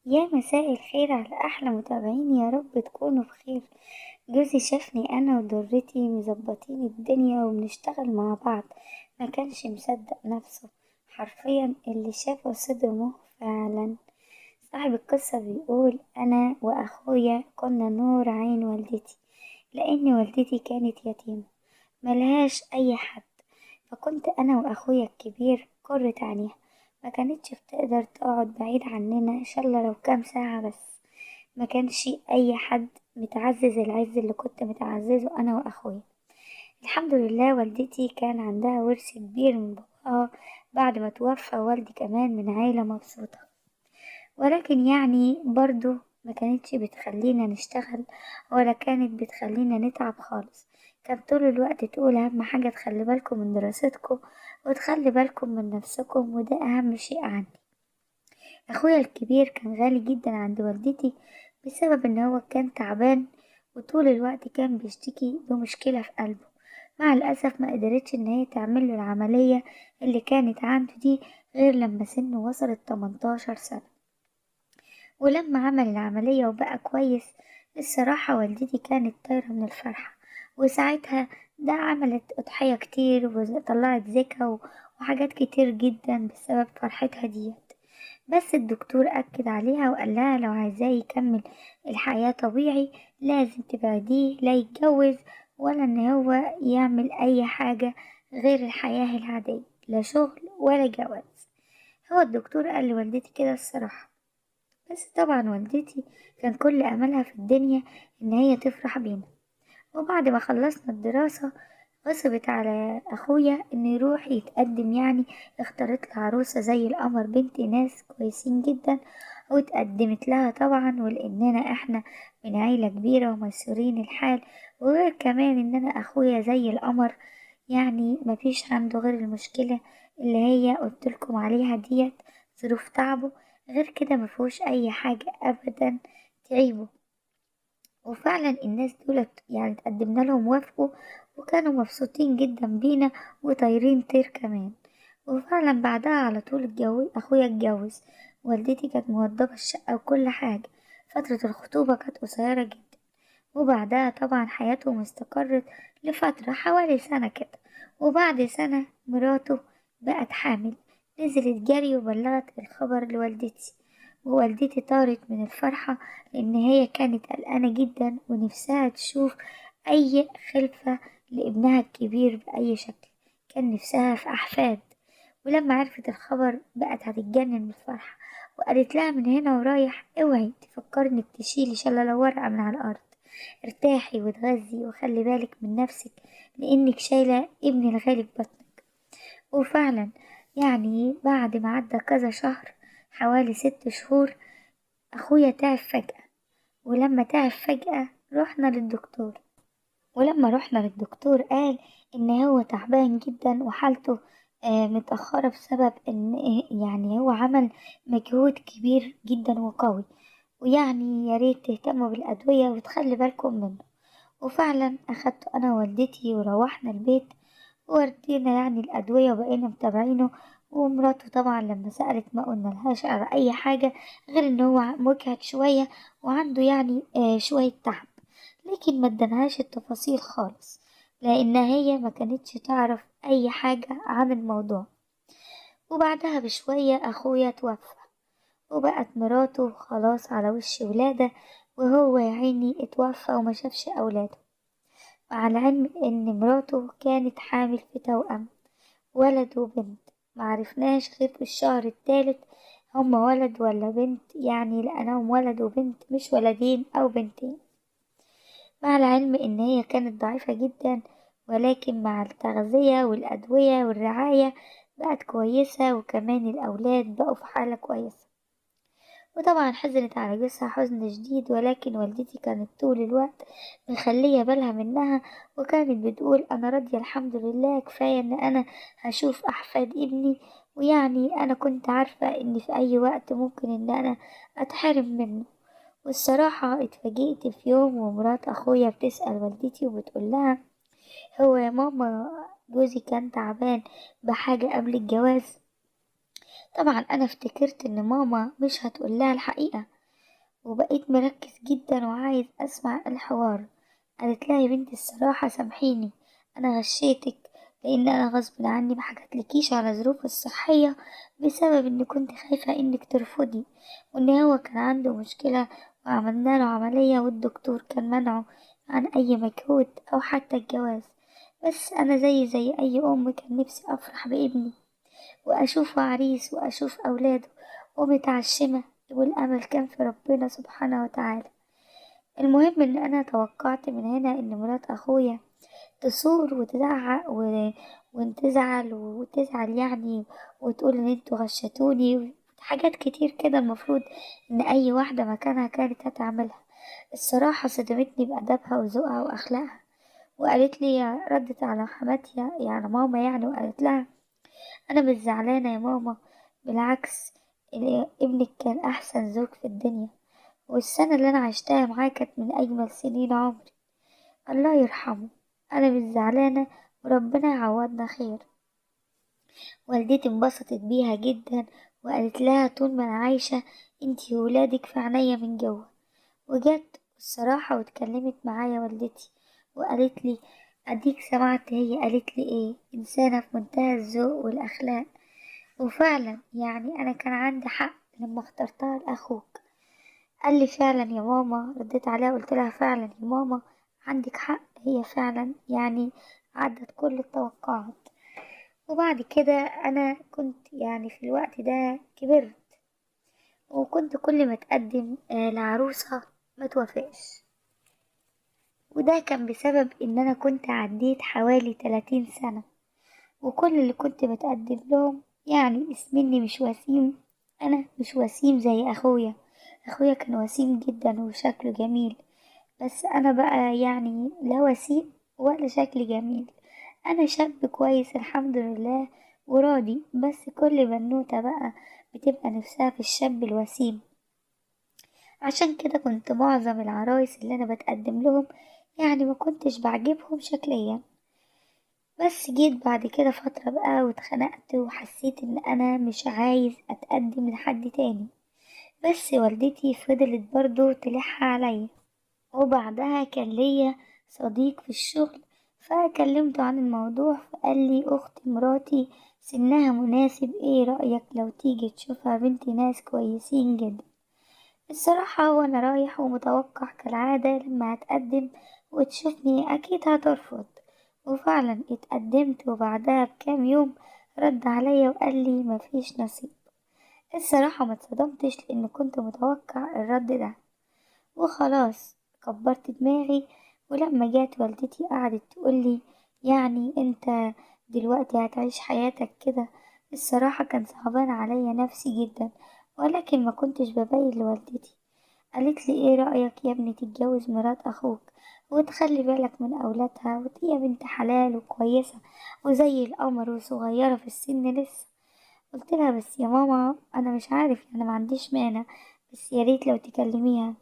يا مساء الخير على أحلى متابعين، يا رب تكونوا بخير. جوزي شافني أنا وضرتي مظبطين الدنيا وبنشتغل مع بعض، ما كانش مصدق نفسه. حرفيا اللي شافه صدمه فعلا. صاحب القصة بيقول أنا وأخويا كنا نور عين والدتي، لأن والدتي كانت يتيمة ملهاش أي حد، فكنت أنا وأخويا الكبير قرة عينيها. ما كانتش بتقدر تقعد بعيد عننا إن شاء الله لو كام ساعة بس. ما كانش أي حد متعزز العز اللي كنت متعززه أنا وأخويا. الحمد لله والدتي كان عندها ورث كبير من باباها بعد ما توفى والدي، كمان من عيلة مبسوطة. ولكن يعني برضو ما كانتش بتخلينا نشتغل ولا كانت بتخلينا نتعب خالص. كانت طول الوقت تقول أهم حاجة تخلي بالكم من دراستكم وتخلي بالكم من نفسكم، وده أهم شيء عندي. أخويا الكبير كان غالي جدا عند والدتي بسبب إن هو كان تعبان، وطول الوقت كان بيشتكي بمشكلة في قلبه. مع الأسف ما قدرتش إن هي تعمله العملية اللي كانت عنده دي غير لما سنه وصلت 18 سنة. ولما عمل العملية وبقى كويس، الصراحة والدتي كانت طايرة من الفرحة. وساعتها ده عملت أضحية كتير وطلعت زكا وحاجات كتير جدا بسبب فرحتها ديت. بس الدكتور أكد عليها وقال لها لو عايزاه يكمل الحياة طبيعي لازم تبعديه لا يتجوز ولا إن هو يعمل أي حاجة غير الحياة العادية، لا شغل ولا جواز. هو الدكتور قال لوالدتي كده الصراحة. بس طبعا والدتي كان كل أملها في الدنيا إن هي تفرح بينا. وبعد ما خلصنا الدراسة غصبت على أخويا إنه يروح يتقدم، يعني اختارت له عروسة زي القمر بنت ناس كويسين جدا، واتقدمت لها طبعا. ولأننا احنا من عيلة كبيرة وميسورين الحال، وغير كمان إننا أخويا زي القمر، يعني مفيش عنده غير المشكلة اللي هي قلتلكم عليها ديت، ظروف تعبه. غير كده مفيهوش أي حاجة أبدا تعيبه. وفعلا الناس دولت يعني تقدمنا لهم وافقوا وكانوا مبسوطين جدا بينا وطايرين طير كمان. وفعلا بعدها على طول اخويا اتجوز. والدتي كانت موضبة الشقة وكل حاجة. فترة الخطوبة كانت قصيرة جدا، وبعدها طبعا حياتهم استقرت لفترة حوالي سنة كده. وبعد سنة مراته بقت حامل، نزلت جري وبلغت الخبر لوالدتي. ووالدتي طارت من الفرحة لأن هي كانت قلقانة جدا ونفسها تشوف أي خلفة لابنها الكبير بأي شكل. كان نفسها في أحفاد. ولما عرفت الخبر بقت هتتجنن من الفرحة، وقالت لها من هنا ورايح اوعي تفكري انك تشيلي شلة ورقة من على الأرض. ارتاحي وتغذي وخلي بالك من نفسك لأنك شايلة ابن الغالي في بطنك. وفعلا يعني بعد ما عدى كذا شهر، حوالي 6 شهور، أخويا تعب فجأة. ولما تعب فجأة رحنا للدكتور قال إن هو تعبان جدا وحالته متأخرة بسبب إن يعني هو عمل مجهود كبير جدا وقوي، ويعني ياريت تهتموا بالأدوية وتخلي بالكم منه. وفعلا أخدته أنا ووالدتي وروحنا البيت وردينا يعني الأدوية وبقينا متابعينه. ومراته طبعا لما سألت ما قلنا لهاش على أي حاجة غير إن هو مجهد شوية وعنده يعني شوية تعب، لكن ما ادناهاش التفاصيل خالص لأن هي ما كانتش تعرف أي حاجة عن الموضوع. وبعدها بشوية أخويا توفى، وبقت مراته خلاص على وش ولادة، وهو يا عيني اتوفى وما شافش أولاده. مع العلم إن مراته كانت حامل في توأم، ولد وبنت. معرفناش غير في الشهر التالت هما ولد ولا بنت، يعني لقيناهم ولد وبنت مش ولدين أو بنتين. مع العلم إن هي كانت ضعيفة جدا، ولكن مع التغذية والأدوية والرعاية بقت كويسة، وكمان الأولاد بقوا في حالة كويسة. وطبعا حزنت على جوزها حزن شديد، ولكن والدتي كانت طول الوقت مخلية بالها منها، وكانت بتقول أنا راضية الحمد لله، كفاية إن أنا هشوف أحفاد ابني. ويعني أنا كنت عارفة إن في أي وقت ممكن إن أنا أتحرم منه. والصراحة اتفاجئت في يوم ومرات أخويا بتسأل والدتي وبتقول لها هو يا ماما جوزي كان تعبان بحاجة قبل الجواز؟ طبعا انا افتكرت ان ماما مش هتقولها الحقيقة، وبقيت مركز جدا وعايز اسمع الحوار. قالت لها: يا بنتي الصراحة سامحيني، انا غشيتك، لان انا غصب عني ما حكيتلكيش على ظروفي الصحية بسبب اني كنت خايفة انك ترفضي، وان هو كان عنده مشكلة وعملنا له عملية والدكتور كان منعه عن اي مجهود او حتى الجواز. بس انا زي اي ام كان نفسي افرح بابني واشوفه عريس واشوف اولاده ومتعشمة، والامل كان في ربنا سبحانه وتعالى. المهم ان انا توقعت من هنا ان مرات اخويا تصور وتزعق وتزعل يعني، وتقول ان انتوا غشتوني حاجات كتير كده المفروض ان اي واحدة مكانها كانت هتعملها. الصراحة صدمتني بأدبها وذوقها وأخلاقها، وقالت لي، ردت على حماتي يعني ماما يعني، وقالت لها: أنا مش زعلانة يا ماما، بالعكس، ابنك كان أحسن زوج في الدنيا، والسنة اللي أنا عشتها معاه كانت من أجمل سنين عمري، الله يرحمه. أنا مش زعلانة، وربنا يعوضنا خير. والدتي انبسطت بيها جدا، وقالت لها: طول ما أنا عايشة انتي وولادك في عينيا من جوه. وجت الصراحة واتكلمت معايا والدتي وقالت لي: أديك سمعت هي قالت لي إيه؟ إنسانة في منتهى الذوق والأخلاق. وفعلا يعني أنا كان عندي حق لما اخترتها لأخوك. قال لي: فعلا يا ماما. رديت عليها قلت لها: فعلا يا ماما، عندك حق، هي فعلا يعني عدت كل التوقعات. وبعد كده أنا كنت يعني في الوقت ده كبرت، وكنت كل ما اتقدم لعروسة ما توافقش، وده كان بسبب ان انا كنت عديت حوالي 30 سنة، وكل اللي كنت بتقدم لهم يعني اسمني مش وسيم. انا مش وسيم زي اخويا. اخويا كان وسيم جدا وشكله جميل، بس انا بقى يعني لا وسيم ولا شكل جميل. انا شاب كويس الحمد لله وراضي، بس كل بنوتة بقى بتبقى نفسها في الشاب الوسيم. عشان كده كنت معظم العرايس اللي انا بتقدم لهم يعني ما كنتش بعجبهم شكليا. بس جيت بعد كده فترة بقى واتخنقت وحسيت ان انا مش عايز اتقدم لحد تاني، بس والدتي فضلت برضو تلح عليا. وبعدها كان ليا صديق في الشغل، فكلمته عن الموضوع، فقال لي: اخت مراتي سنها مناسب، ايه رأيك لو تيجي تشوفها؟ بنت ناس كويسين جدا. الصراحة وانا رايح ومتوقع كالعادة لما هتقدم وتشوفني اكيد هترفض. وفعلا اتقدمت، وبعدها بكام يوم رد عليا وقال لي: مفيش نصيب. الصراحة ما اتصدمتش لان كنت متوقع الرد ده، وخلاص كبرت دماغي. ولما جات والدتي قعدت تقولي: يعني انت دلوقتي هتعيش حياتك كده؟ الصراحة كان صعبان عليا نفسي جدا، ولكن ما كنتش ببين لوالدتي. قالت لي: ايه رأيك يا ابني تتجوز مرات اخوك وتخلي بالك من اولادها، وهي بنت حلال وكويسة وزي القمر وصغيرة في السن لسه. قلت لها: بس يا ماما انا مش عارف، يعني ما عنديش مانع، بس يا ريت لو تكلميها.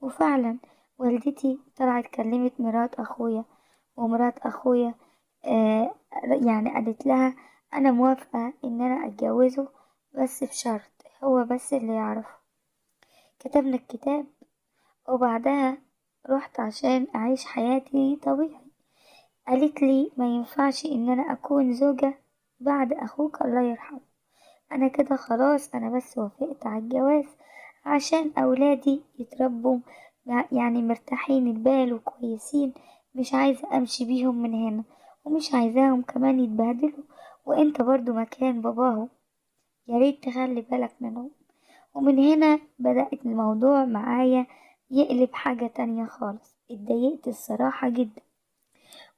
وفعلا والدتي طلعت كلمت مرات اخويا، ومرات اخويا آه يعني قالت لها: انا موافقة ان انا اتجوزه، بس بشرط هو بس اللي يعرفه. كتبنا الكتاب، وبعدها رحت عشان أعيش حياتي طبيعي. قالت لي: ما ينفعش إن أنا أكون زوجة بعد أخوك الله يرحمه. أنا كده خلاص، أنا بس وافقت على الجواز عشان أولادي يتربوا يعني مرتاحين البال وكويسين. مش عايزة أمشي بيهم من هنا، ومش عايزاهم كمان يتبهدلوا، وإنت برضو مكان باباهم، ياريت تخلي بالك منهم. ومن هنا بدأت الموضوع معايا يقلب حاجة تانية خالص. اتضايقت الصراحة جدا.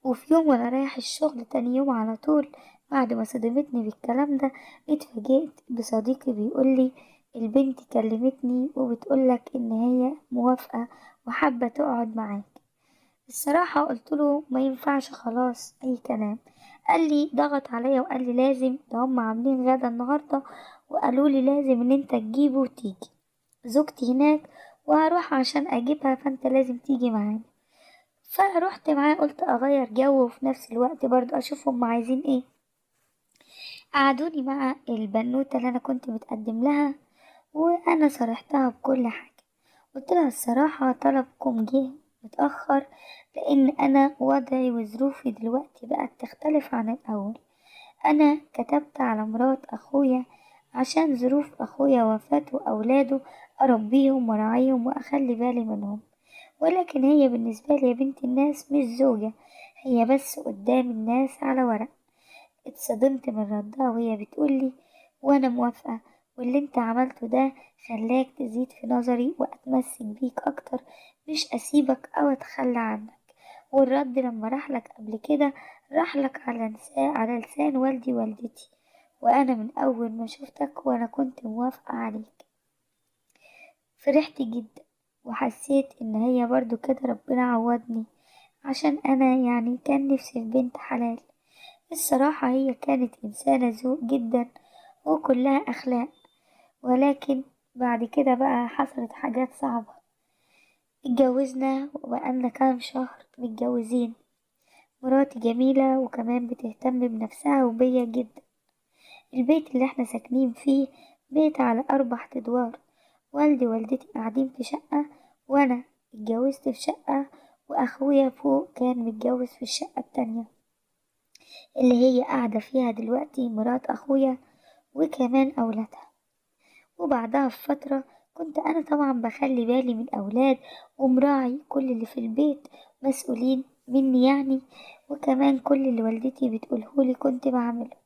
وفي يوم وانا رايح الشغل تاني يوم على طول، بعد ما صدمتني بالكلام ده، اتفاجئت بصديقي بيقولي: البنت كلمتني وبتقولك ان هي موافقة وحابة تقعد معاك. الصراحة قلتله ما ينفعش، خلاص اي كلام. قال لي ضغط عليا وقال لي لازم، ده هم عاملين غدا النهاردة وقالوا لي لازم ان انت تجيبه وتيجي، زوجتي هناك وهروح عشان اجيبها، فانت لازم تيجي معانا. فروحت معاه، قلت اغير جو وفي نفس الوقت برضه اشوف هم عايزين ايه. قعدوني مع البنوتة اللي أنا كنت متقدم لها، وأنا صارحتها بكل حاجة. قلت لها الصراحة طلبكم جه متأخر، لأن أنا وضعي وظروفي دلوقتي بقت تختلف عن الأول. أنا كتبت على مرات أخويا عشان ظروف أخويا وفاة وأولاده، أربيهم وأراعيهم وأخلي بالي منهم، ولكن هي بالنسبة لي يا بنت الناس مش زوجة، هي بس قدام الناس على ورق. اتصدمت من ردها وهي بتقولي وانا موافقة، واللي انت عملته ده خلاك تزيد في نظري واتمسك بيك اكتر، مش اسيبك او اتخلى عنك. والرد لما راحلك قبل كده راحلك على لسان والدي والدتي، وانا من اول ما شفتك وانا كنت موافقة عليك. فرحت جدا وحسيت ان هي برضو كده ربنا عوضني، عشان انا يعني كان نفسي في بنت حلال. الصراحة هي كانت إنسانة ذوق جدا وكلها أخلاق، ولكن بعد كده بقى حصلت حاجات صعبة. اتجوزنا وبقالنا كام شهر متجوزين. مراتي جميلة وكمان بتهتم بنفسها وبيا جدا. البيت اللي احنا ساكنين فيه بيت على 4 أدوار، والدي ووالدتي قاعدين في شقة، وأنا اتجوزت في شقة، وأخويا فوق كان متجوز في الشقة التانية اللي هي قاعدة فيها دلوقتي مرات أخويا وكمان أولادها. وبعدها بفترة كنت أنا طبعا بخلي بالي من الأولاد ومراعي كل اللي في البيت، مسؤولين مني يعني، وكمان كل اللي والدتي بتقولهولي كنت بعمله.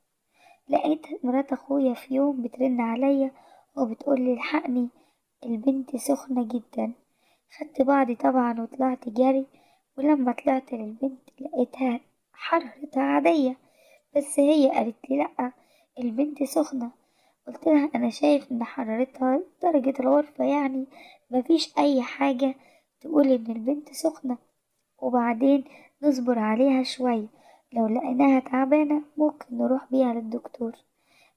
لقيت مرات أخويا في يوم بترن عليا وبتقولي الحقني، البنت سخنة جدا. خدت بعضي طبعا وطلعت جري، ولما طلعت للبنت لقيتها حرارتها عادية، بس هي قالت لي لأ، البنت سخنة. قلت لها أنا شايف إن حرارتها درجة الغرفة يعني مفيش أي حاجة تقول إن البنت سخنة، وبعدين نصبر عليها شوية، لو لقيناها تعبانة ممكن نروح بيها للدكتور.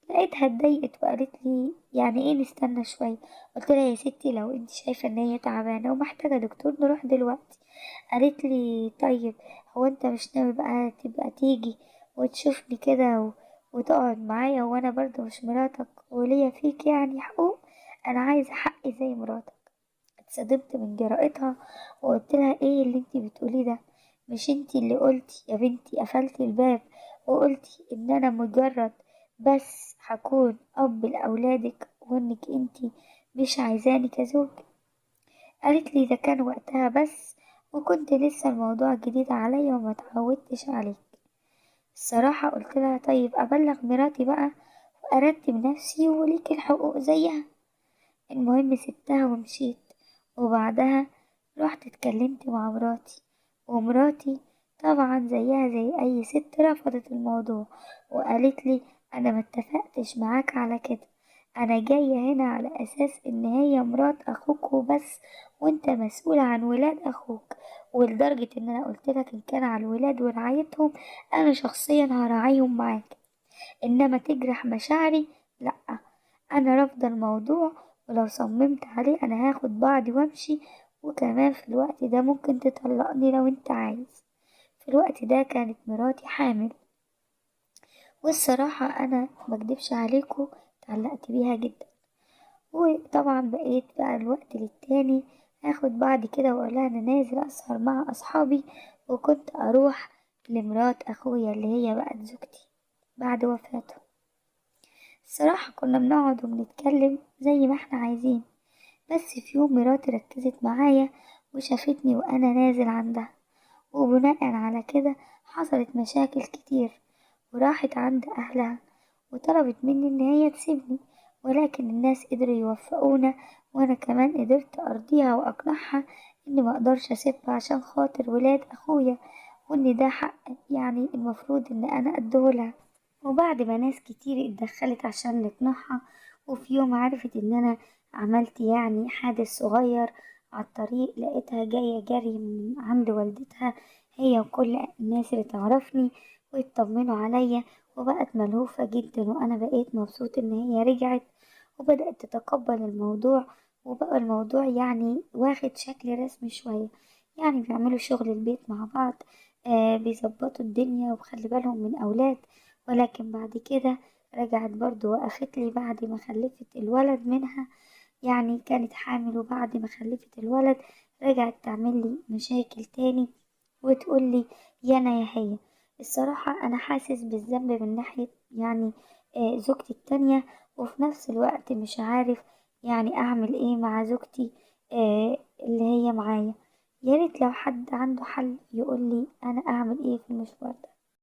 لقيتها اتضايقت وقالت لي يعني ايه نستنى شوية. قلت لها يا ستي لو انت شايفة ان هي تعبانة ومحتاجة دكتور نروح دلوقتي. قالت لي طيب، هو انت مش ناوي بقى تبقى تيجي وتشوفني كده وتقعد معايا، وانا برضو مش مراتك وليا فيك يعني حقوق، انا عايزة حقي زي مراتك. اتصدمت من جرأتها وقلت لها ايه اللي انتي بتقوليه ده؟ مش انتي اللي قلتي يا بنتي، قفلتي الباب وقلتي ان انا مجرد بس هكون اب لاولادك وانك انتي مش عايزاني كزوج؟ قالت لي ده كان وقتها بس، وكنت لسه الموضوع جديد عليا وما اتعودتش عليه. الصراحة قلت لها طيب ابلغ مراتي بقى وارتب نفسي وليك الحقوق زيها. المهم سبتها ومشيت، وبعدها رحت اتكلمت مع مراتي، ومراتي طبعا زيها زي اي ست رفضت الموضوع وقالت لي انا ما اتفقتش معاك على كده، انا جاية هنا على اساس ان هي مرات اخوك وبس، وانت مسؤول عن ولاد اخوك، ولدرجة ان انا قلت لك ان كان على الولاد ورعايتهم انا شخصيا هراعيهم معاك، انما تجرح مشاعري لا، انا رافضة الموضوع، ولو صممت عليه انا هاخد بعضي وامشي، وكمان في الوقت ده ممكن تطلقني لو انت عايز. في الوقت ده كانت مراتي حامل، والصراحة انا مكدبش عليكم اتعلقت بيها جدا. وطبعا بقيت بقى الوقت للتاني اخد بعض كده واقولها انا نازل اسهر مع اصحابي، وكنت اروح لمرات اخويا اللي هي بقت زوجتي بعد وفاته. الصراحة كنا بنقعد وبنتكلم زي ما احنا عايزين، بس في يوم مراتي ركزت معايا وشافتني وانا نازل عندها، وبناء على كده حصلت مشاكل كتير، وراحت عند اهلها وطلبت مني ان هي تسيبني، ولكن الناس قدروا يوفقونا، وانا كمان قدرت ارضيها واقنعها اني ما اقدرش اسيبها عشان خاطر ولاد اخويا، وان ده حق يعني المفروض ان انا اديهولها. وبعد ما ناس كتير اتدخلت عشان نقنعها، وفي يوم عرفت ان انا عملت يعني حادث صغير على الطريق، لقيتها جاية جري من عند والدتها هي وكل الناس اللي تعرفني ويطمنوا عليا، وبقت ملهوفة جدا، وانا بقيت مبسوط ان هي رجعت وبدأت تتقبل الموضوع، وبقى الموضوع يعني واخد شكل رسمي شوية، يعني بيعملوا شغل البيت مع بعض، بيظبطوا الدنيا وبخلي بالهم من أولاد. ولكن بعد كده رجعت برضو وقفت لي بعد ما خلفت الولد منها، يعني كانت حامل وبعد ما خلفت الولد رجعت تعمل لي مشاكل تاني وتقول لي يا انا يا هي. الصراحة انا حاسس بالذنب من ناحية يعني زوجتي التانية، وفي نفس الوقت مش عارف يعني اعمل ايه مع زوجتي اللي هي معايا. يا ريت لو حد عنده حل يقول لي انا اعمل ايه في المشوار ده.